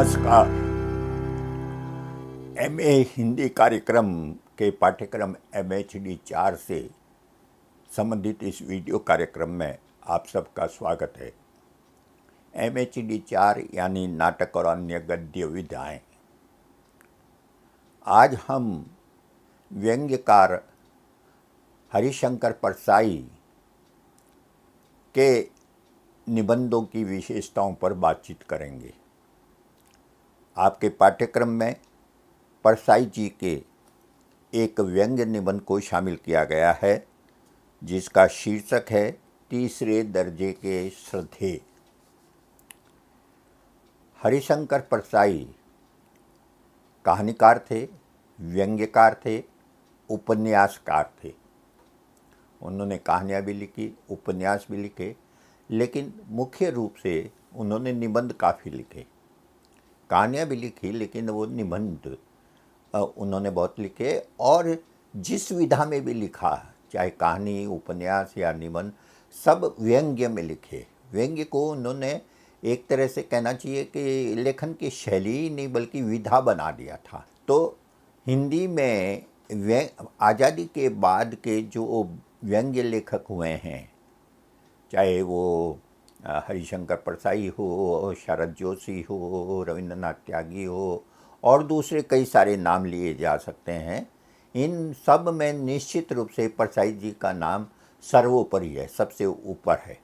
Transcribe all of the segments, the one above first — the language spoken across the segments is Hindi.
नमस्कार। एमए हिंदी कार्यक्रम के पाठ्यक्रम MHD 4 से संबंधित इस वीडियो कार्यक्रम में आप सबका स्वागत है। MHD 4 यानी नाटक और अन्य गद्य विधाएं। आज हम व्यंग्यकार हरिशंकर परसाई के निबंधों की विशेषताओं पर बातचीत करेंगे। आपके पाठ्यक्रम में परसाई जी के एक व्यंग्य निबंध को शामिल किया गया है जिसका शीर्षक है तीसरे दर्जे के श्रद्धेय। हरिशंकर परसाई कहानीकार थे, व्यंग्यकार थे, उपन्यासकार थे। उन्होंने कहानियाँ भी लिखी, उपन्यास भी लिखे, लेकिन मुख्य रूप से उन्होंने निबंध काफ़ी लिखे। कहानियाँ भी लिखी लेकिन वो निबंध उन्होंने बहुत लिखे, और जिस विधा में भी लिखा, चाहे कहानी, उपन्यास या निबंध, सब व्यंग्य में लिखे। व्यंग्य को उन्होंने एक तरह से कहना चाहिए कि लेखन की शैली ही नहीं बल्कि विधा बना दिया था। तो हिंदी में आज़ादी के बाद के जो व्यंग्य लेखक हुए हैं, चाहे वो हरिशंकर परसाई हो, शरद जोशी हो, रविंद्रनाथ त्यागी हो, और दूसरे कई सारे नाम लिए जा सकते हैं, इन सब में निश्चित रूप से परसाई जी का नाम सर्वोपरि है, सबसे ऊपर है।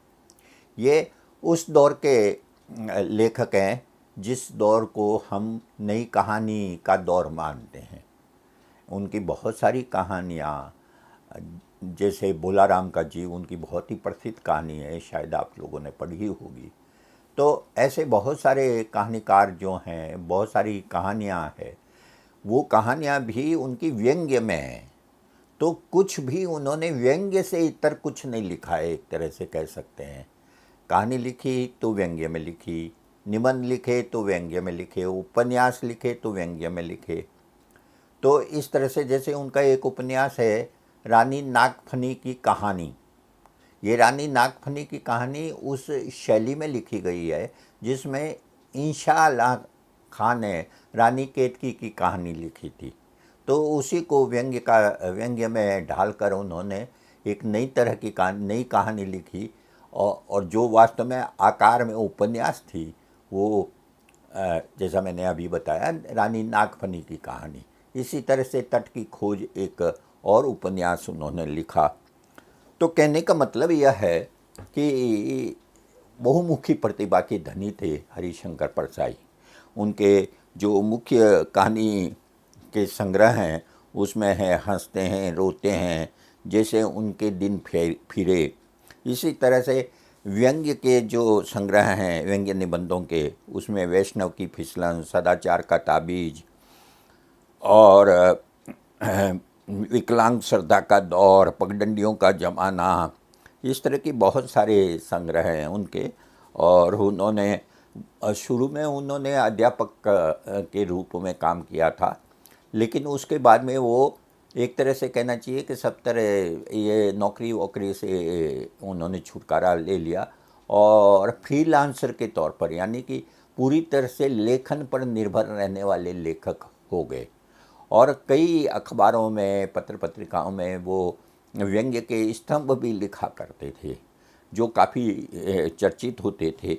ये उस दौर के लेखक हैं जिस दौर को हम नई कहानी का दौर मानते हैं। उनकी बहुत सारी कहानियाँ, जैसे बोलाराम का जीव उनकी बहुत ही प्रसिद्ध कहानी है, शायद आप लोगों ने पढ़ी होगी। तो ऐसे बहुत सारे कहानीकार जो हैं, बहुत सारी कहानियाँ हैं, वो कहानियाँ भी उनकी व्यंग्य में हैं। तो कुछ भी उन्होंने व्यंग्य से इतर कुछ नहीं लिखा है, एक तरह से कह सकते हैं। कहानी लिखी तो व्यंग्य में लिखी, निबंध लिखे तो व्यंग्य में लिखे, उपन्यास लिखे तो व्यंग्य में लिखे। तो इस तरह से जैसे उनका एक उपन्यास है रानी नागफनी की कहानी। ये रानी नागफनी की कहानी उस शैली में लिखी गई है जिसमें इंशाअल्लाह खान ने रानी केतकी की कहानी लिखी थी। तो उसी को व्यंग्य में ढालकर उन्होंने एक नई तरह की नई कहानी लिखी, और जो वास्तव में आकार में उपन्यास थी वो जैसा मैंने अभी बताया, रानी नागफनी की कहानी। इसी तरह से तट की खोज एक और उपन्यास उन्होंने लिखा। तो कहने का मतलब यह है कि बहुमुखी प्रतिभा के धनी थे हरिशंकर परसाई। उनके जो मुख्य कहानी के संग्रह हैं उसमें है हंसते हैं, रोते हैं, जैसे उनके दिन फिरे। इसी तरह से व्यंग्य के जो संग्रह हैं, व्यंग्य निबंधों के, उसमें वैष्णव की फिसलन, सदाचार का ताबीज और विकलांग श्रद्धा का दौर, पगडंडियों का जमाना, इस तरह की बहुत सारे संग्रह हैं उनके। और उन्होंने शुरू में उन्होंने अध्यापक के रूप में काम किया था, लेकिन उसके बाद में वो एक तरह से कहना चाहिए कि सब तरह ये नौकरी वोकरी से उन्होंने छुटकारा ले लिया और फ्रीलांसर के तौर पर, यानी कि पूरी तरह से लेखन पर निर्भर रहने वाले लेखक हो गए। और कई अखबारों में, पत्र पत्रिकाओं में वो व्यंग्य के स्तंभ भी लिखा करते थे जो काफ़ी चर्चित होते थे।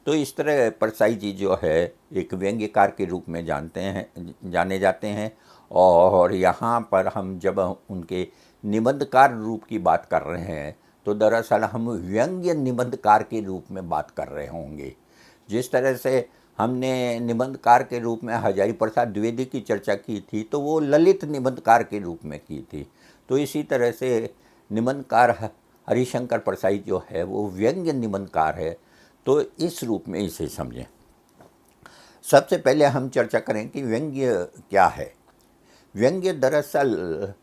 तो इस तरह परसाई जी जो है एक व्यंग्यकार के रूप में जाने जाते हैं। और यहाँ पर हम जब उनके निबंधकार रूप की बात कर रहे हैं तो दरअसल हम व्यंग्य निबंधकार के रूप में बात कर रहे होंगे। जिस तरह से हमने निबंधकार के रूप में हजारी प्रसाद द्विवेदी की चर्चा की थी तो वो ललित निबंधकार के रूप में की थी। तो इसी तरह से निबंधकार हरिशंकर परसाई जो है वो व्यंग्य निबंधकार है। तो इस रूप में इसे समझें। सबसे पहले हम चर्चा करें कि व्यंग्य क्या है। व्यंग्य दरअसल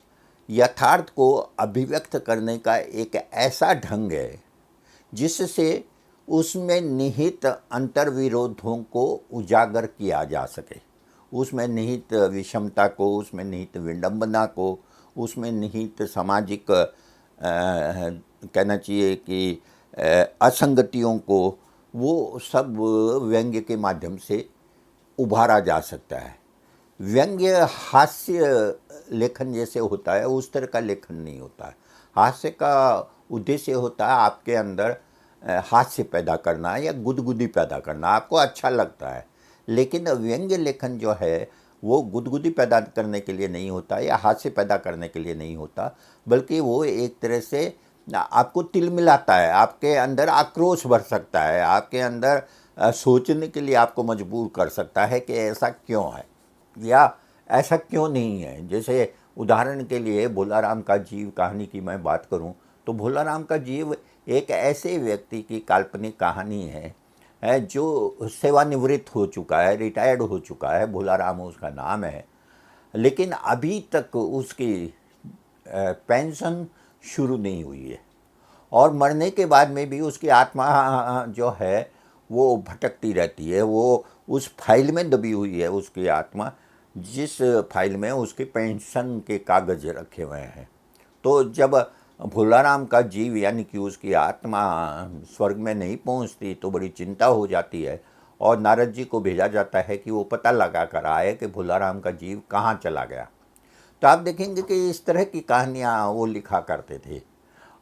यथार्थ को अभिव्यक्त करने का एक ऐसा ढंग है जिससे उसमें निहित अंतर्विरोधों को उजागर किया जा सके, उसमें निहित विषमता को, उसमें निहित विडंबना को, उसमें निहित सामाजिक कहना चाहिए कि असंगतियों को, वो सब व्यंग्य के माध्यम से उभारा जा सकता है। व्यंग्य हास्य लेखन जैसे होता है उस तरह का लेखन नहीं होता है। हास्य का उद्देश्य होता है आपके अंदर हास्य पैदा करना या गुदगुदी पैदा करना, आपको अच्छा लगता है। लेकिन व्यंग्य लेखन जो है वो गुदगुदी पैदा करने के लिए नहीं होता या हास्य पैदा करने के लिए नहीं होता, बल्कि वो एक तरह से आपको तिलमिलाता है, आपके अंदर आक्रोश भर सकता है, आपके अंदर सोचने के लिए आपको मजबूर कर सकता है कि ऐसा क्यों है या ऐसा क्यों नहीं है। जैसे उदाहरण के लिए भोलाराम का जीव कहानी की मैं बात करूं तो भोलाराम का जीव एक ऐसे व्यक्ति की काल्पनिक कहानी है जो सेवानिवृत्त हो चुका है, रिटायर्ड हो चुका है, भोलाराम उसका नाम है, लेकिन अभी तक उसकी पेंशन शुरू नहीं हुई है और मरने के बाद में भी उसकी आत्मा जो है वो भटकती रहती है। वो उस फाइल में दबी हुई है उसकी आत्मा, जिस फाइल में उसके पेंशन के कागज रखे हुए हैं। तो जब भोलाराम का जीव यानी कि उसकी आत्मा स्वर्ग में नहीं पहुंचती तो बड़ी चिंता हो जाती है और नारद जी को भेजा जाता है कि वो पता लगा कर आए कि भोलाराम का जीव कहाँ चला गया। तो आप देखेंगे कि इस तरह की कहानियाँ वो लिखा करते थे।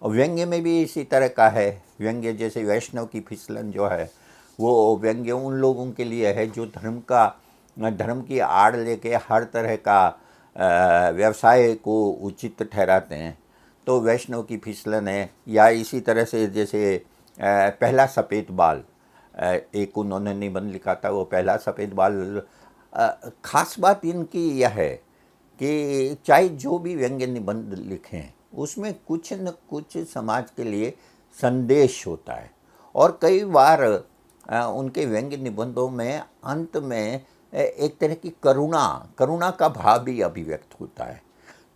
और व्यंग्य में भी इसी तरह का है। व्यंग्य जैसे वैष्णव की फिसलन जो है वो व्यंग्य उन लोगों के लिए है जो धर्म की आड़ लेके हर तरह का व्यवसाय को उचित ठहराते हैं। तो वैष्णव की फिसलन है, या इसी तरह से जैसे पहला सफ़ेद बाल, एक उन्होंने निबंध लिखा था वो पहला सफ़ेद बाल। खास बात इनकी यह है कि चाहे जो भी व्यंग्य निबंध लिखें उसमें कुछ न कुछ समाज के लिए संदेश होता है और कई बार उनके व्यंग्य निबंधों में अंत में एक तरह की करुणा का भाव भी अभिव्यक्त होता है।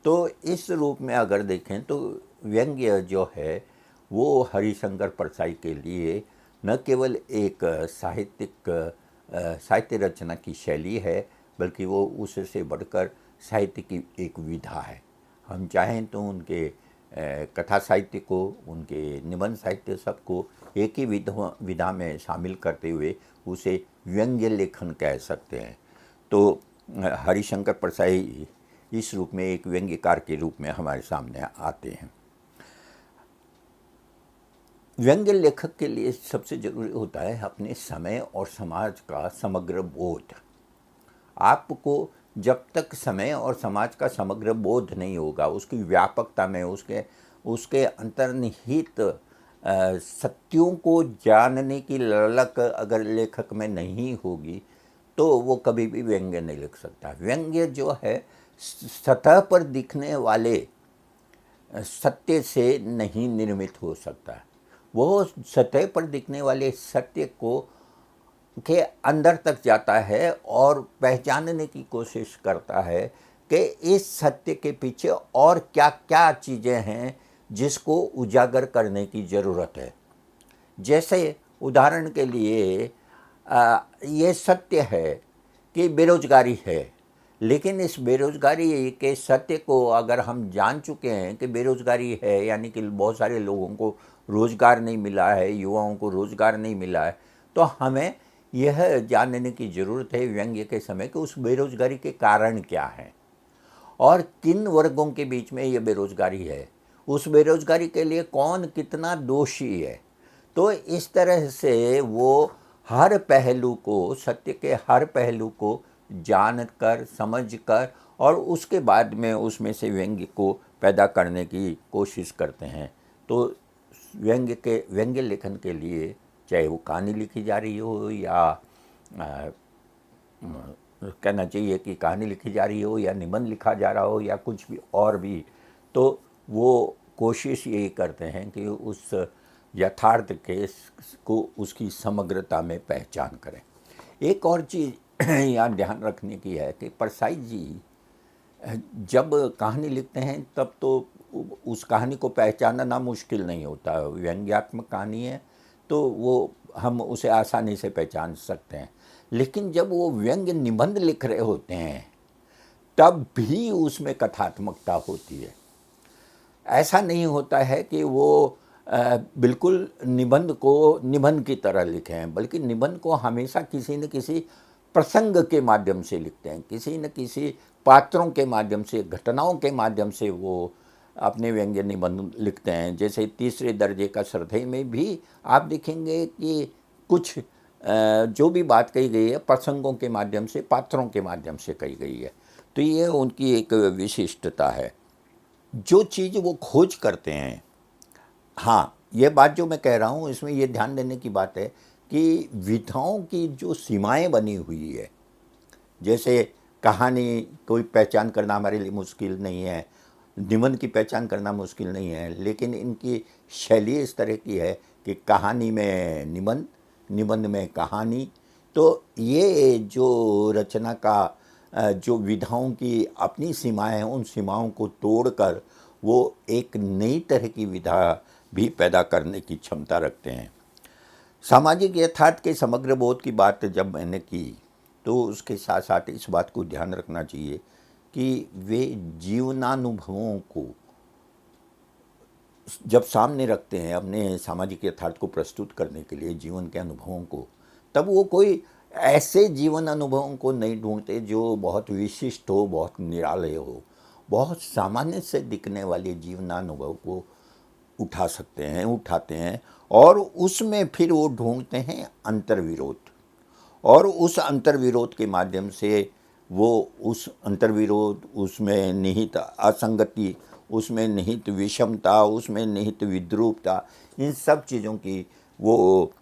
तो इस रूप में अगर देखें तो व्यंग्य जो है वो हरिशंकर परसाई के लिए न केवल एक साहित्य रचना की शैली है, बल्कि वो उससे बढ़कर साहित्य की एक विधा है। हम चाहें तो उनके कथा साहित्य को, उनके निबंध साहित्य सबको एक ही विधा में शामिल करते हुए उसे व्यंग्य लेखन कह सकते हैं। तो हरिशंकर परसाई इस रूप में एक व्यंग्यकार के रूप में हमारे सामने आते हैं। व्यंग्य लेखक के लिए सबसे ज़रूरी होता है अपने समय और समाज का समग्र बोध। आपको जब तक समय और समाज का समग्र बोध नहीं होगा, उसकी व्यापकता में उसके अंतर्निहित सत्यों को जानने की ललक अगर लेखक में नहीं होगी तो वो कभी भी व्यंग्य नहीं लिख सकता। व्यंग्य जो है सतह पर दिखने वाले सत्य से नहीं निर्मित हो सकता। वो सतह पर दिखने वाले सत्य को के अंदर तक जाता है और पहचानने की कोशिश करता है कि इस सत्य के पीछे और क्या क्या चीज़ें हैं जिसको उजागर करने की ज़रूरत है। जैसे उदाहरण के लिए ये सत्य है कि बेरोजगारी है, लेकिन इस बेरोजगारी के सत्य को अगर हम जान चुके हैं कि बेरोजगारी है यानी कि बहुत सारे लोगों को रोज़गार नहीं मिला है, युवाओं को रोज़गार नहीं मिला है, तो हमें यह जानने की ज़रूरत है व्यंग्य के समय कि उस बेरोजगारी के कारण क्या हैं और किन वर्गों के बीच में ये बेरोजगारी है, उस बेरोजगारी के लिए कौन कितना दोषी है। तो इस तरह से वो हर पहलू को, सत्य के हर पहलू को जानकर, समझकर और उसके बाद में उसमें से व्यंग्य को पैदा करने की कोशिश करते हैं। तो व्यंग्य लेखन के लिए चाहे वो कहानी लिखी जा रही हो या कहना चाहिए कि कहानी लिखी जा रही हो या निबंध लिखा जा रहा हो या कुछ भी और भी, तो वो कोशिश यही करते हैं कि उस यथार्थ के को उसकी समग्रता में पहचान करें। एक और चीज़ यहाँ ध्यान रखने की है कि परसाई जी जब कहानी लिखते हैं तब तो उस कहानी को पहचानना मुश्किल नहीं होता। व्यंग्यात्मक कहानी है तो वो हम उसे आसानी से पहचान सकते हैं, लेकिन जब वो व्यंग्य निबंध लिख रहे होते हैं तब भी उसमें कथात्मकता होती है। ऐसा नहीं होता है कि वो बिल्कुल निबंध को निबंध की तरह लिखें, बल्कि निबंध को हमेशा किसी न किसी प्रसंग के माध्यम से लिखते हैं, किसी न किसी पात्रों के माध्यम से, घटनाओं के माध्यम से वो अपने व्यंग्य निबंध लिखते हैं। जैसे तीसरे दर्जे का श्रद्धेय में भी आप देखेंगे कि कुछ जो भी बात कही गई है प्रसंगों के माध्यम से, पात्रों के माध्यम से कही गई है। तो ये उनकी एक विशिष्टता है। जो चीज़ वो खोज करते हैं, हाँ, ये बात जो मैं कह रहा हूँ इसमें ये ध्यान देने की बात है कि विधाओं की जो सीमाएं बनी हुई है, जैसे कहानी कोई पहचान करना हमारे लिए मुश्किल नहीं है, निबंध की पहचान करना मुश्किल नहीं है, लेकिन इनकी शैली इस तरह की है कि कहानी में निबंध, निबंध में कहानी। तो ये जो रचना का जो विधाओं की अपनी सीमाएं हैं, उन सीमाओं को तोड़कर वो एक नई तरह की विधा भी पैदा करने की क्षमता रखते हैं। सामाजिक यथार्थ के समग्र बोध की बात जब मैंने की, तो उसके साथ साथ इस बात को ध्यान रखना चाहिए कि वे जीवनानुभवों को जब सामने रखते हैं, अपने सामाजिक यथार्थ को प्रस्तुत करने के लिए जीवन के अनुभवों को, तब वो कोई ऐसे जीवन अनुभवों को नहीं ढूंढते जो बहुत विशिष्ट हो, बहुत निराले हो। बहुत सामान्य से दिखने वाले जीवनानुभव को उठाते हैं और उसमें फिर वो ढूंढते हैं अंतर्विरोध, और उस अंतर्विरोध के माध्यम से वो उस अंतर्विरोध, उसमें निहित असंगति, उसमें निहित विषमता, उसमें निहित विद्रूपता, इन सब चीज़ों की वो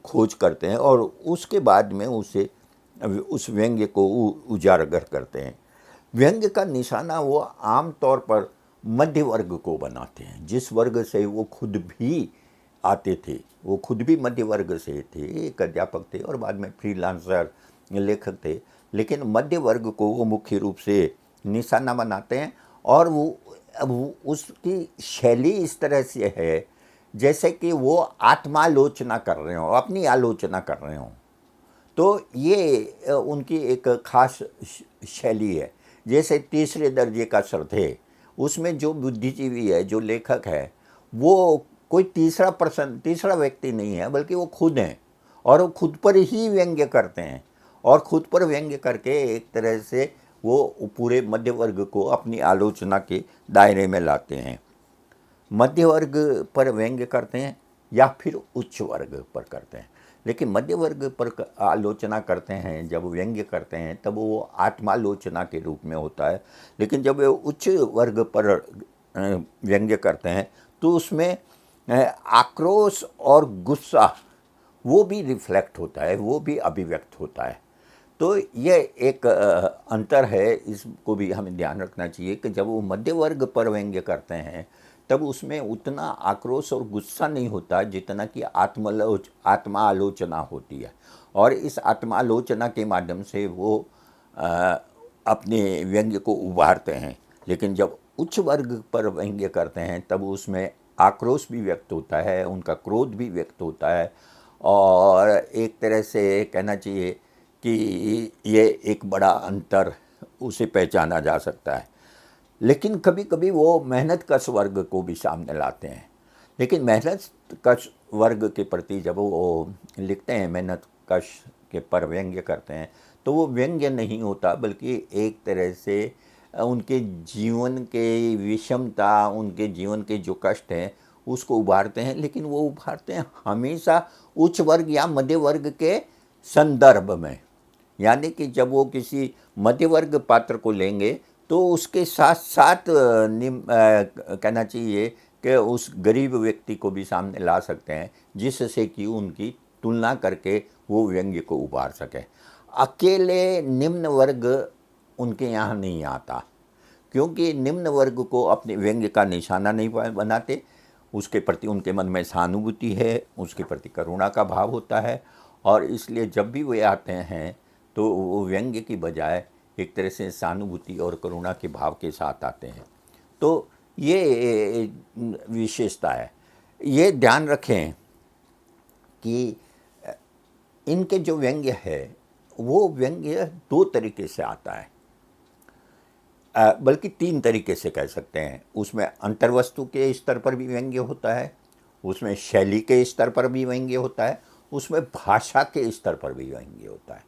खोज करते हैं और उसके बाद में उस व्यंग्य को उजागर करते हैं। व्यंग्य का निशाना वो आम तौर पर मध्य वर्ग को बनाते हैं, जिस वर्ग से वो खुद भी आते थे। वो खुद भी मध्य वर्ग से थे, एक अध्यापक थे और बाद में फ्रीलांसर लेखक थे, लेकिन मध्य वर्ग को वो मुख्य रूप से निशाना बनाते हैं। और वो उसकी शैली इस तरह से है जैसे कि वो आत्मालोचना कर रहे हों, अपनी आलोचना कर रहे हों। तो ये उनकी एक खास शैली है। जैसे तीसरे दर्जे का श्रद्धेय, उसमें जो बुद्धिजीवी है, जो लेखक है, वो कोई तीसरा व्यक्ति नहीं है, बल्कि वो खुद हैं और वो खुद पर ही व्यंग्य करते हैं और खुद पर व्यंग्य करके एक तरह से वो पूरे मध्य वर्ग को अपनी आलोचना के दायरे में लाते हैं। मध्य वर्ग पर व्यंग्य करते हैं या फिर उच्च वर्ग पर करते हैं, लेकिन मध्य वर्ग पर आलोचना करते हैं, जब व्यंग्य करते हैं तब वो आत्मालोचना के रूप में होता है। लेकिन जब वे उच्च वर्ग पर व्यंग्य करते हैं तो उसमें आक्रोश और गुस्सा वो भी रिफ्लेक्ट होता है, वो भी अभिव्यक्त होता है। तो ये एक अंतर है, इसको भी हमें ध्यान रखना चाहिए कि जब वो मध्य वर्ग पर व्यंग्य करते हैं तब उसमें उतना आक्रोश और गुस्सा नहीं होता जितना कि आत्मा आलोचना होती है, और इस आत्मालोचना के माध्यम से वो अपने व्यंग्य को उभारते हैं। लेकिन जब उच्च वर्ग पर व्यंग्य करते हैं तब उसमें आक्रोश भी व्यक्त होता है, उनका क्रोध भी व्यक्त होता है, और एक तरह से कहना चाहिए कि ये एक बड़ा अंतर उसे पहचाना जा सकता है। लेकिन कभी कभी वो मेहनत कश वर्ग को भी सामने लाते हैं। लेकिन मेहनत कश वर्ग के प्रति जब वो लिखते हैं, मेहनत कश के पर व्यंग्य करते हैं, तो वो व्यंग्य नहीं होता बल्कि एक तरह से उनके जीवन के विषमता, उनके जीवन के जो कष्ट हैं उसको उभारते हैं। लेकिन वो उभारते हैं हमेशा उच्च वर्ग या मध्य वर्ग के संदर्भ में, यानी कि जब वो किसी मध्य वर्ग पात्र को लेंगे तो उसके साथ साथ कहना चाहिए कि उस गरीब व्यक्ति को भी सामने ला सकते हैं, जिससे कि उनकी तुलना करके वो व्यंग्य को उभार सकें। अकेले निम्न वर्ग उनके यहाँ नहीं आता, क्योंकि निम्न वर्ग को अपने व्यंग्य का निशाना नहीं बनाते। उसके प्रति उनके मन में सहानुभूति है, उसके प्रति करुणा का भाव होता है, और इसलिए जब भी वे आते हैं तो वो व्यंग्य की बजाय एक तरह से सहानुभूति और करुणा के भाव के साथ आते हैं। तो ये विशेषता है। ये ध्यान रखें कि इनके जो व्यंग्य है वो व्यंग्य दो तरीके से आता है, बल्कि तीन तरीके से कह सकते हैं। उसमें अंतर्वस्तु के स्तर पर भी व्यंग्य होता है, उसमें शैली के स्तर पर भी व्यंग्य होता है, उसमें भाषा के स्तर पर भी व्यंग्य होता है।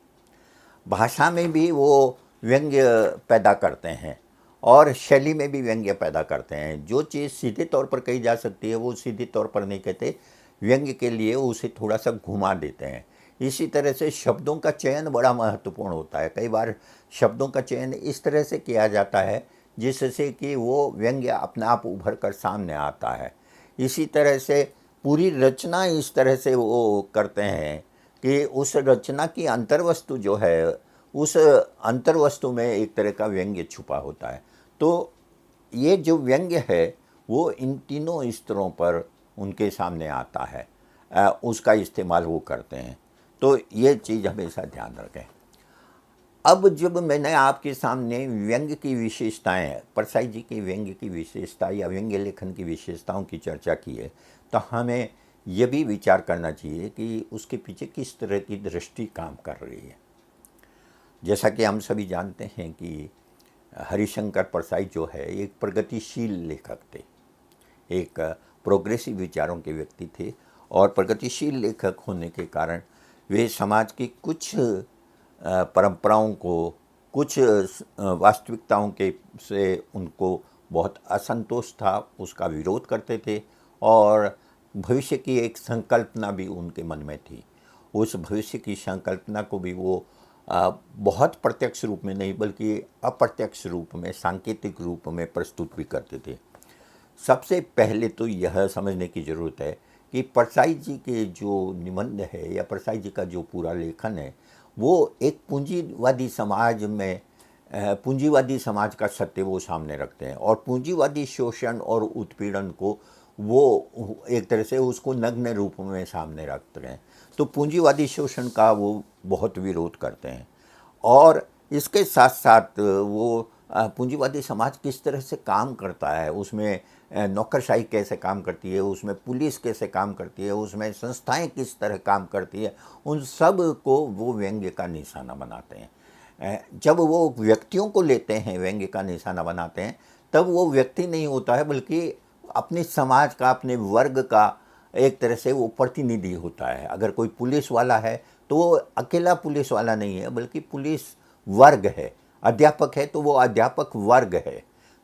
भाषा में भी वो व्यंग्य पैदा करते हैं और शैली में भी व्यंग्य पैदा करते हैं। जो चीज़ सीधे तौर पर कही जा सकती है वो सीधे तौर पर नहीं कहते, व्यंग्य के लिए उसे थोड़ा सा घुमा देते हैं। इसी तरह से शब्दों का चयन बड़ा महत्वपूर्ण होता है। कई बार शब्दों का चयन इस तरह से किया जाता है जिससे कि वो व्यंग्य अपने आप उभर कर सामने आता है। इसी तरह से पूरी रचना इस तरह से वो करते हैं कि उस रचना की अंतर्वस्तु जो है, उस अंतर्वस्तु में एक तरह का व्यंग्य छुपा होता है। तो ये जो व्यंग्य है वो इन तीनों स्तरों पर उनके सामने आता है, उसका इस्तेमाल वो करते हैं। तो ये चीज़ हमेशा ध्यान रखें। अब जब मैंने आपके सामने व्यंग्य की विशेषताएं, परसाई जी की व्यंग्य की विशेषता या व्यंग्य लेखन की विशेषताओं की चर्चा की है, तो हमें यह भी विचार करना चाहिए कि उसके पीछे किस तरह की दृष्टि काम कर रही है। जैसा कि हम सभी जानते हैं कि हरिशंकर परसाई जो है एक प्रगतिशील लेखक थे, एक प्रोग्रेसिव विचारों के व्यक्ति थे और प्रगतिशील लेखक होने के कारण वे समाज की कुछ परंपराओं को, कुछ वास्तविकताओं के से उनको बहुत असंतोष था, उसका विरोध करते थे और भविष्य की एक संकल्पना भी उनके मन में थी। उस भविष्य की संकल्पना को भी वो बहुत प्रत्यक्ष रूप में नहीं बल्कि अप्रत्यक्ष रूप में, सांकेतिक रूप में प्रस्तुत भी करते थे। सबसे पहले तो यह समझने की ज़रूरत है कि परसाई जी के जो निबंध है या परसाई जी का जो पूरा लेखन है वो एक पूंजीवादी समाज में, पूंजीवादी समाज का सत्य वो सामने रखते हैं और पूंजीवादी शोषण और उत्पीड़न को वो एक तरह से उसको नग्न रूप में सामने रखते हैं। तो पूंजीवादी शोषण का वो बहुत विरोध करते हैं और इसके साथ साथ वो पूंजीवादी समाज किस तरह से काम करता है, उसमें नौकरशाही कैसे काम करती है, उसमें पुलिस कैसे काम करती है, उसमें संस्थाएं किस तरह काम करती है, उन सब को वो व्यंग्य का निशाना बनाते हैं। जब वो व्यक्तियों को लेते हैं, व्यंग्य का निशाना बनाते हैं, तब वो व्यक्ति नहीं होता है बल्कि अपने समाज का, अपने वर्ग का एक तरह से वो प्रतिनिधि होता है। अगर कोई पुलिस वाला है तो वो अकेला पुलिस वाला नहीं है बल्कि पुलिस वर्ग है। अध्यापक है तो वो अध्यापक वर्ग है।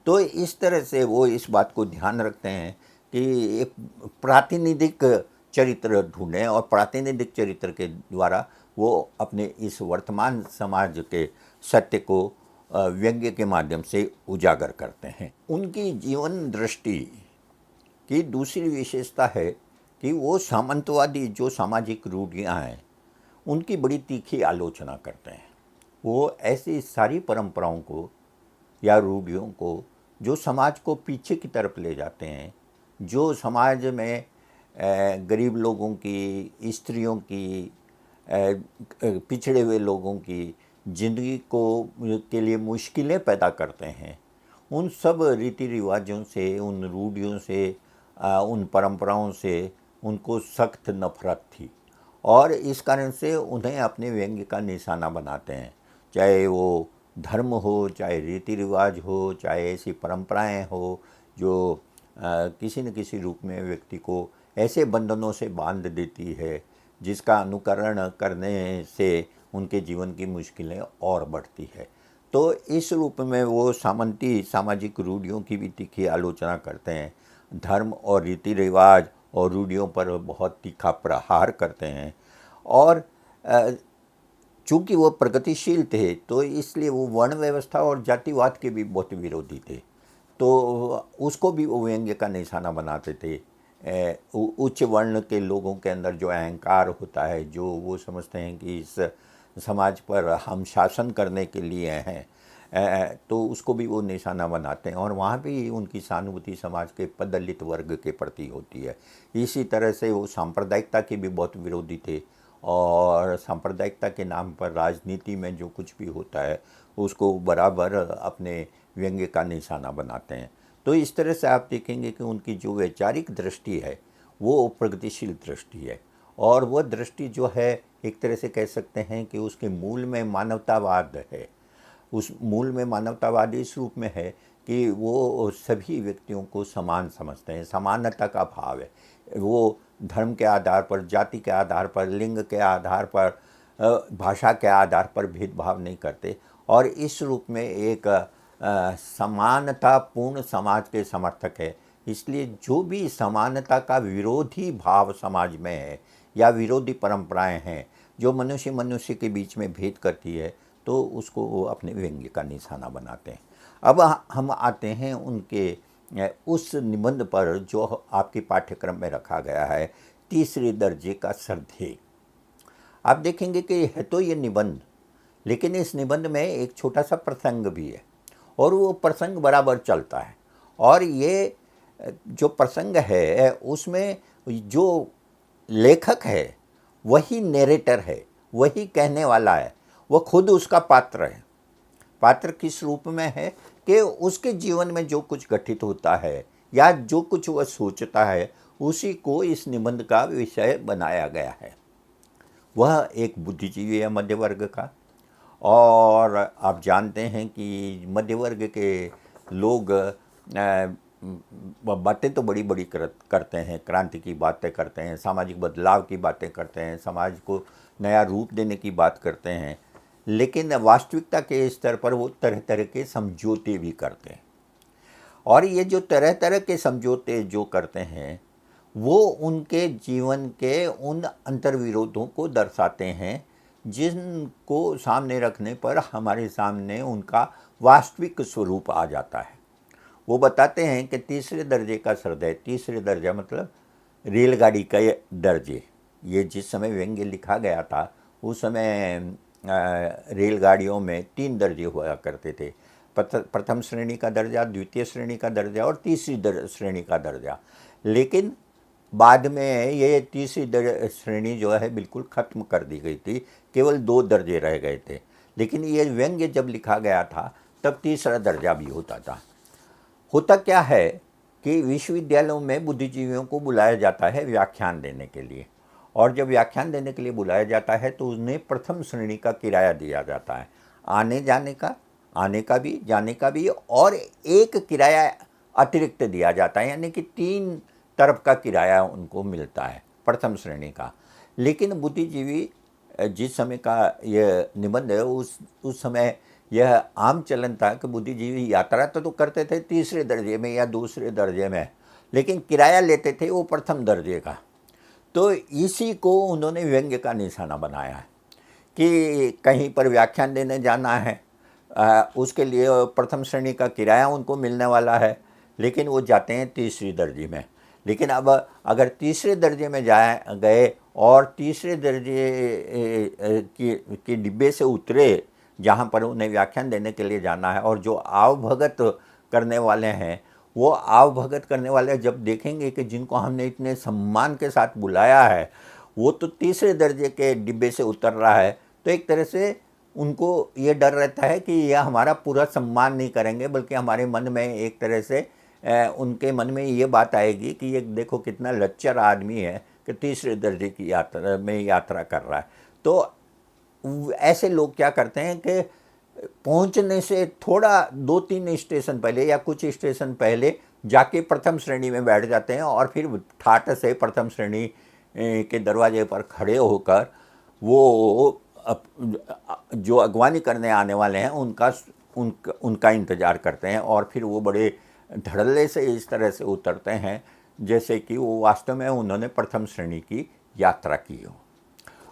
तो इस तरह से वो इस बात को ध्यान रखते हैं कि एक प्रातिनिधिक चरित्र ढूंढें और प्रातिनिधिक चरित्र के द्वारा वो अपने इस वर्तमान समाज के सत्य को व्यंग्य के माध्यम से उजागर करते हैं। उनकी जीवन दृष्टि की दूसरी विशेषता है कि वो सामंतवादी जो सामाजिक रूढ़ियाँ हैं उनकी बड़ी तीखी आलोचना करते हैं। वो ऐसी सारी परंपराओं को या रूढ़ियों को जो समाज को पीछे की तरफ ले जाते हैं, जो समाज में गरीब लोगों की, स्त्रियों की, पिछड़े हुए लोगों की ज़िंदगी को के लिए मुश्किलें पैदा करते हैं, उन सब रीति रिवाजों से, उन रूढ़ियों से, उन परंपराओं से उनको सख्त नफरत थी और इस कारण से उन्हें अपने व्यंग्य का निशाना बनाते हैं। चाहे वो धर्म हो, चाहे रीति रिवाज हो, चाहे ऐसी परंपराएं हो जो किसी न किसी रूप में व्यक्ति को ऐसे बंधनों से बांध देती है जिसका अनुकरण करने से उनके जीवन की मुश्किलें और बढ़ती है। तो इस रूप में वो सामंती सामाजिक रूढ़ियों की भी तीखी आलोचना करते हैं, धर्म और रीति रिवाज और रूढ़ियों पर बहुत तीखा प्रहार करते हैं और चूँकि वो प्रगतिशील थे तो इसलिए वो वर्ण व्यवस्था और जातिवाद के भी बहुत विरोधी थे। तो उसको भी वो व्यंग्य का निशाना बनाते थे। उच्च वर्ण के लोगों के अंदर जो अहंकार होता है, जो वो समझते हैं कि इस समाज पर हम शासन करने के लिए हैं, तो उसको भी वो निशाना बनाते हैं और वहाँ भी उनकी सहानुभूति समाज के पददलित वर्ग के प्रति होती है। इसी तरह से वो सांप्रदायिकता के भी बहुत विरोधी थे और सांप्रदायिकता के नाम पर राजनीति में जो कुछ भी होता है उसको बराबर अपने व्यंग्य का निशाना बनाते हैं। तो इस तरह से आप देखेंगे कि उनकी जो वैचारिक दृष्टि है वो प्रगतिशील दृष्टि है और वह दृष्टि जो है एक तरह से कह सकते हैं कि उसके मूल में मानवतावाद है। उस मूल में मानवतावाद इस रूप में है कि वो सभी व्यक्तियों को समान समझते हैं, समानता का भाव है। वो धर्म के आधार पर, जाति के आधार पर, लिंग के आधार पर भाषा के आधार पर भेदभाव नहीं करते और इस रूप में एक समानतापूर्ण समाज के समर्थक है। इसलिए जो भी समानता का विरोधी भाव समाज में है या विरोधी परंपराएं हैं जो मनुष्य मनुष्य के बीच में भेद करती है, तो उसको वो अपने व्यंग्य का निशाना बनाते हैं। अब हम आते हैं उनके उस निबंध पर जो आपके पाठ्यक्रम में रखा गया है, तीसरे दर्जे का श्रद्धेय। आप देखेंगे कि है तो ये निबंध, लेकिन इस निबंध में एक छोटा सा प्रसंग भी है और वो प्रसंग बराबर चलता है। और ये जो प्रसंग है उसमें जो लेखक है वही नरेटर है, वही कहने वाला है, वो खुद उसका पात्र है। पात्र किस रूप में है कि उसके जीवन में जो कुछ घटित होता है या जो कुछ वह सोचता है उसी को इस निबंध का विषय बनाया गया है। वह एक बुद्धिजीवी है मध्य वर्ग का, और आप जानते हैं कि मध्य वर्ग के लोग बातें तो बड़ी बड़ी करते हैं, क्रांति की बातें करते हैं, सामाजिक बदलाव की बातें करते हैं, समाज को नया रूप देने की बात करते हैं, लेकिन वास्तविकता के स्तर पर वो तरह तरह के समझौते भी करते हैं। और ये जो तरह तरह के समझौते जो करते हैं वो उनके जीवन के उन अंतर्विरोधों को दर्शाते हैं जिनको सामने रखने पर हमारे सामने उनका वास्तविक स्वरूप आ जाता है। वो बताते हैं कि तीसरे दर्जे का श्रद्धेय, तीसरे दर्जा मतलब रेलगाड़ी का दर्जे। ये जिस समय व्यंग्य लिखा गया था उस समय रेलगाड़ियों में 3 दर्जे हुआ करते थे, प्रथम श्रेणी का दर्जा, द्वितीय श्रेणी का दर्जा और तीसरी श्रेणी का दर्जा। लेकिन बाद में ये तीसरी श्रेणी जो है बिल्कुल ख़त्म कर दी गई थी, केवल 2 दर्जे रह गए थे। लेकिन ये व्यंग्य जब लिखा गया था तब तीसरा दर्जा भी होता था। होता क्या है कि विश्वविद्यालयों में बुद्धिजीवियों को बुलाया जाता है व्याख्यान देने के लिए, और जब व्याख्यान देने के लिए बुलाया जाता है तो उन्हें प्रथम श्रेणी का किराया दिया जाता है, आने जाने का, आने का भी, जाने का भी, और एक किराया अतिरिक्त दिया जाता है, यानी कि 3 तरफ का किराया उनको मिलता है प्रथम श्रेणी का। लेकिन बुद्धिजीवी जिस समय का यह निबंध है उस समय यह आम चलन था कि बुद्धिजीवी यात्रा तो करते थे तीसरे दर्जे में या दूसरे दर्जे में, लेकिन किराया लेते थे वो प्रथम दर्जे का। तो इसी को उन्होंने व्यंग्य का निशाना बनाया है कि कहीं पर व्याख्यान देने जाना है, उसके लिए प्रथम श्रेणी का किराया उनको मिलने वाला है, लेकिन वो जाते हैं तीसरी दर्जे में। लेकिन अब अगर तीसरे दर्जे में गए और तीसरे दर्जे के डिब्बे से उतरे जहाँ पर उन्हें व्याख्यान देने के लिए जाना है, और जो आवभगत करने वाले हैं वो आवभगत करने वाले जब देखेंगे कि जिनको हमने इतने सम्मान के साथ बुलाया है वो तो तीसरे दर्जे के डिब्बे से उतर रहा है, तो एक तरह से उनको ये डर रहता है कि यह हमारा पूरा सम्मान नहीं करेंगे, बल्कि हमारे मन में एक तरह से उनके मन में ये बात आएगी कि ये देखो कितना लच्चर आदमी है कि तीसरे दर्जे की यात्रा कर रहा है। तो ऐसे लोग क्या करते हैं कि पहुंचने से थोड़ा 2-3 स्टेशन पहले या कुछ स्टेशन पहले जाके प्रथम श्रेणी में बैठ जाते हैं और फिर ठाट से प्रथम श्रेणी के दरवाजे पर खड़े होकर वो जो अगवानी करने आने वाले हैं उनका इंतज़ार करते हैं, और फिर वो बड़े धड़ल्ले से इस तरह से उतरते हैं जैसे कि वो वास्तव में उन्होंने प्रथम श्रेणी की यात्रा की हो।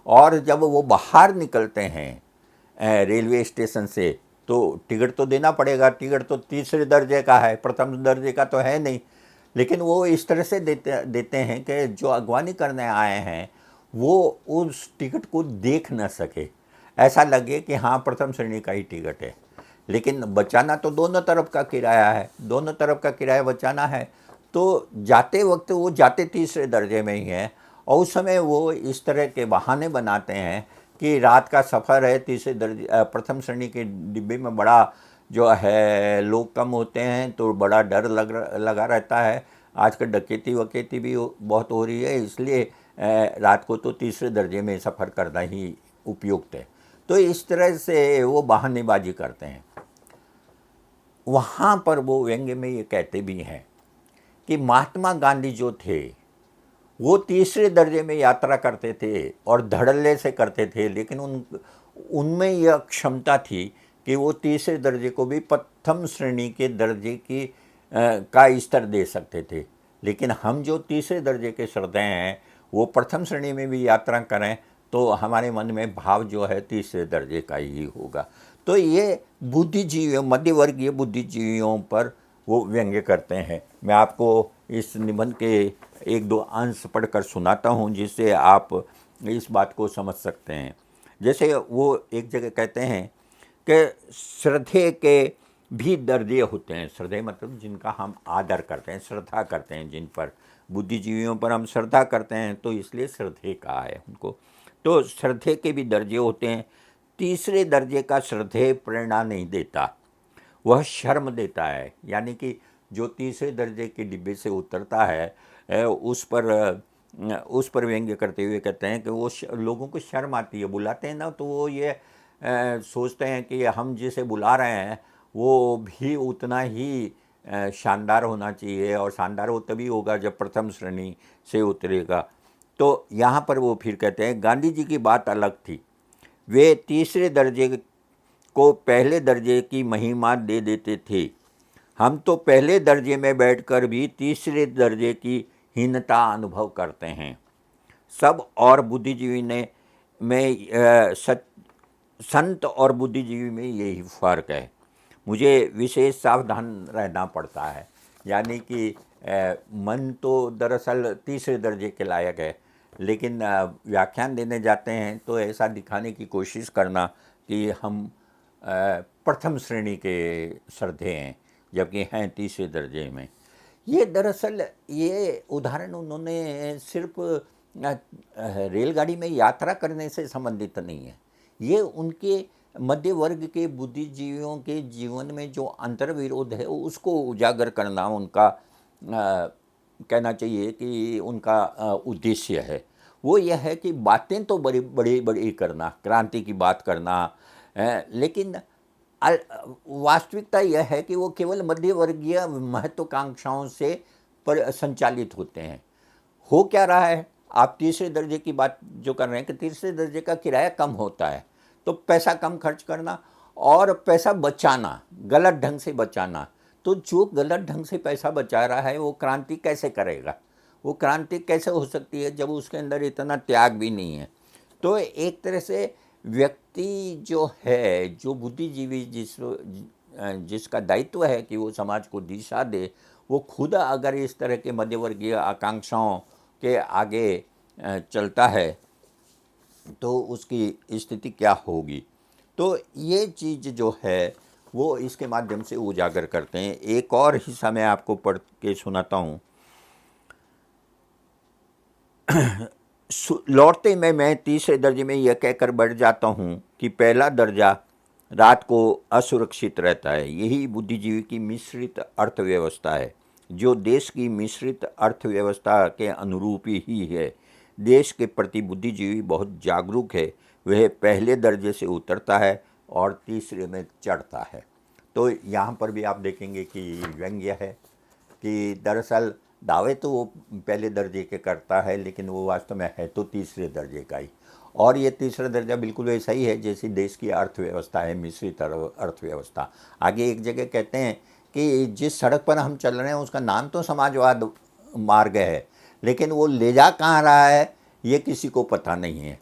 और जब वो बाहर निकलते हैं रेलवे स्टेशन से तो टिकट तो देना पड़ेगा, टिकट तो तीसरे दर्जे का है, प्रथम दर्जे का तो है नहीं, लेकिन वो इस तरह से देते हैं कि जो अगवानी करने आए हैं वो उस टिकट को देख न सके, ऐसा लगे कि हाँ प्रथम श्रेणी का ही टिकट है। लेकिन बचाना तो दोनों तरफ का किराया है, दोनों तरफ का किराया बचाना है, तो जाते वक्त वो जाते तीसरे दर्जे में ही है, और उस समय वो इस तरह के बहाने बनाते हैं कि रात का सफ़र है, तीसरे दर्जे प्रथम श्रेणी के डिब्बे में बड़ा जो है लोग कम होते हैं तो बड़ा डर लगा रहता है, आजकल डकैती वकैती भी बहुत हो रही है, इसलिए रात को तो तीसरे दर्जे में सफ़र करना ही उपयुक्त है। तो इस तरह से वो बहानेबाजी करते हैं। वहाँ पर वो व्यंग्य में ये कहते भी हैं कि महात्मा गांधी जो थे वो तीसरे दर्जे में यात्रा करते थे और धड़ल्ले से करते थे, लेकिन उनमें यह क्षमता थी कि वो तीसरे दर्जे को भी प्रथम श्रेणी के दर्जे की का स्तर दे सकते थे। लेकिन हम जो तीसरे दर्जे के श्रद्धेय हैं वो प्रथम श्रेणी में भी यात्रा करें तो हमारे मन में भाव जो है तीसरे दर्जे का ही होगा। तो ये बुद्धिजीवियों, मध्यवर्गीय बुद्धिजीवियों पर वो व्यंग्य करते हैं। मैं आपको इस निबंध के एक दो अंश पढ़कर सुनाता हूँ जिससे आप इस बात को समझ सकते हैं। जैसे वो एक जगह कहते हैं कि श्रद्धेय के भी दर्जे होते हैं। श्रद्धेय मतलब जिनका हम आदर करते हैं, श्रद्धा करते हैं, जिन पर, बुद्धिजीवियों पर हम श्रद्धा करते हैं तो इसलिए श्रद्धेय कहा है उनको। तो श्रद्धेय के भी दर्जे होते हैं। तीसरे दर्जे का श्रद्धेय प्रेरणा नहीं देता, वह शर्म देता है। यानी कि जो तीसरे दर्जे के डिब्बे से उतरता है उस पर व्यंग्य करते हुए कहते हैं कि वो लोगों को शर्म आती है। बुलाते हैं ना तो वो ये सोचते हैं कि हम जिसे बुला रहे हैं वो भी उतना ही शानदार होना चाहिए, और शानदार वो तभी होगा जब प्रथम श्रेणी से उतरेगा। तो यहाँ पर वो फिर कहते हैं गांधी जी की बात अलग थी, वे तीसरे दर्जे को पहले दर्जे की महिमा दे देते थे। हम तो पहले दर्जे में बैठकर भी तीसरे दर्जे की हीनता अनुभव करते हैं। सब और बुद्धिजीवी में संत और बुद्धिजीवी में यही फ़र्क है। मुझे विशेष सावधान रहना पड़ता है। यानी कि मन तो दरअसल तीसरे दर्जे के लायक है, लेकिन व्याख्यान देने जाते हैं तो ऐसा दिखाने की कोशिश करना कि हम प्रथम श्रेणी के श्रद्धेय हैं जबकि हैं तीसरे दर्जे में। ये दरअसल ये उदाहरण उन्होंने सिर्फ रेलगाड़ी में यात्रा करने से संबंधित नहीं है। ये उनके मध्य वर्ग के बुद्धिजीवियों के जीवन में जो अंतर्विरोध है उसको उजागर करना उनका कहना चाहिए कि उनका उद्देश्य है। वो यह है कि बातें तो बड़ी बड़ी बड़ी करना, क्रांति की बात करना, लेकिन वास्तविकता यह है कि वो केवल मध्यवर्गीय महत्वाकांक्षाओं से पर संचालित होते हैं। हो क्या रहा है, आप तीसरे दर्जे की बात जो कर रहे हैं कि तीसरे दर्जे का किराया कम होता है तो पैसा कम खर्च करना और पैसा बचाना, गलत ढंग से बचाना। तो जो गलत ढंग से पैसा बचा रहा है वो क्रांति कैसे करेगा? वो क्रांति कैसे हो सकती है जब उसके अंदर इतना त्याग भी नहीं है? तो एक तरह से व्यक्ति जो है, जो बुद्धिजीवी जिसका दायित्व है कि वो समाज को दिशा दे, वो खुद अगर इस तरह के मध्यवर्गीय आकांक्षाओं के आगे चलता है तो उसकी स्थिति क्या होगी। तो ये चीज़ जो है वो इसके माध्यम से उजागर करते हैं। एक और हिस्सा मैं आपको पढ़ के सुनाता हूँ। लौटते में मैं तीसरे दर्जे में यह कहकर बढ़ जाता हूँ कि पहला दर्जा रात को असुरक्षित रहता है। यही बुद्धिजीवी की मिश्रित अर्थव्यवस्था है, जो देश की मिश्रित अर्थव्यवस्था के अनुरूप ही है। देश के प्रति बुद्धिजीवी बहुत जागरूक है, वह पहले दर्जे से उतरता है और तीसरे में चढ़ता है। तो यहाँ पर भी आप देखेंगे कि व्यंग्य है कि दरअसल दावे तो वो पहले दर्जे के करता है, लेकिन वो वास्तव में है तो तीसरे दर्जे का ही। और ये तीसरा दर्जा बिल्कुल वैसा ही है जैसी देश की अर्थव्यवस्था है, मिश्रित अर्थव्यवस्था। आगे एक जगह कहते हैं कि जिस सड़क पर हम चल रहे हैं उसका नाम तो समाजवाद मार्ग है, लेकिन वो ले जा कहाँ रहा है ये किसी को पता नहीं है।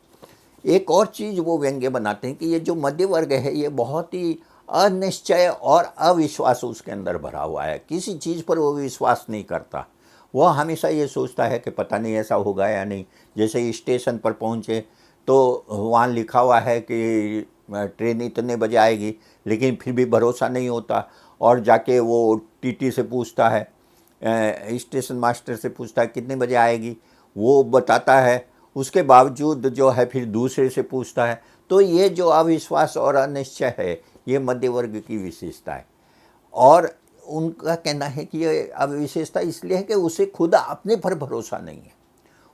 एक और चीज़ वो व्यंग्य बनाते हैं कि ये जो मध्य वर्ग है ये बहुत ही अनिश्चय और अविश्वास उसके अंदर भरा हुआ है। किसी चीज़ पर वो विश्वास नहीं करता, वो हमेशा ये सोचता है कि पता नहीं ऐसा होगा या नहीं। जैसे स्टेशन पर पहुँचे तो वहाँ लिखा हुआ है कि ट्रेन इतने बजे आएगी, लेकिन फिर भी भरोसा नहीं होता और जाके वो टीटी से पूछता है, स्टेशन मास्टर से पूछता है कितने बजे आएगी, वो बताता है, उसके बावजूद जो है फिर दूसरे से पूछता है। तो ये जो अविश्वास और अनिश्चय है ये मध्य वर्ग की विशेषता है। और उनका कहना है कि ये अविशेषता इसलिए है कि उसे खुद अपने पर भरोसा नहीं है,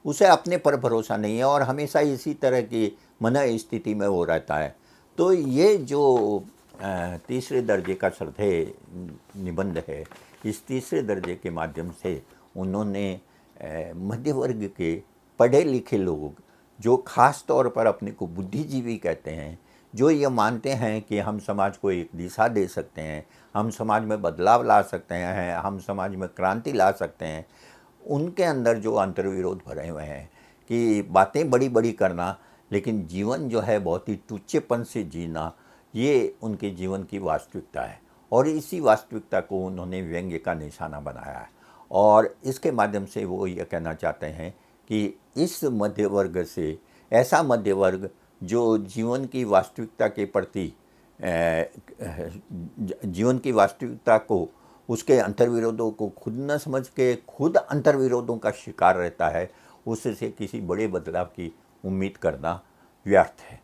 उसे अपने पर भरोसा नहीं है और हमेशा इसी तरह की मन स्थिति में वो रहता है। तो ये जो तीसरे दर्जे का श्रद्धेय निबंध है, इस तीसरे दर्जे के माध्यम से उन्होंने मध्य वर्ग के पढ़े लिखे लोग जो ख़ास तौर पर अपने को बुद्धिजीवी कहते हैं, जो ये मानते हैं कि हम समाज को एक दिशा दे सकते हैं, हम समाज में बदलाव ला सकते हैं, हम समाज में क्रांति ला सकते हैं, उनके अंदर जो अंतर्विरोध भरे हुए हैं कि बातें बड़ी बड़ी करना लेकिन जीवन जो है बहुत ही टुच्चेपन से जीना, ये उनके जीवन की वास्तविकता है। और इसी वास्तविकता को उन्होंने व्यंग्य का निशाना बनाया है और इसके माध्यम से वो ये कहना चाहते हैं कि इस मध्य वर्ग से, ऐसा मध्य वर्ग जो जीवन की वास्तविकता के प्रति जीवन की वास्तविकता को, उसके अंतर्विरोधों को खुद न समझ के खुद अंतर्विरोधों का शिकार रहता है, उससे किसी बड़े बदलाव की उम्मीद करना व्यर्थ है।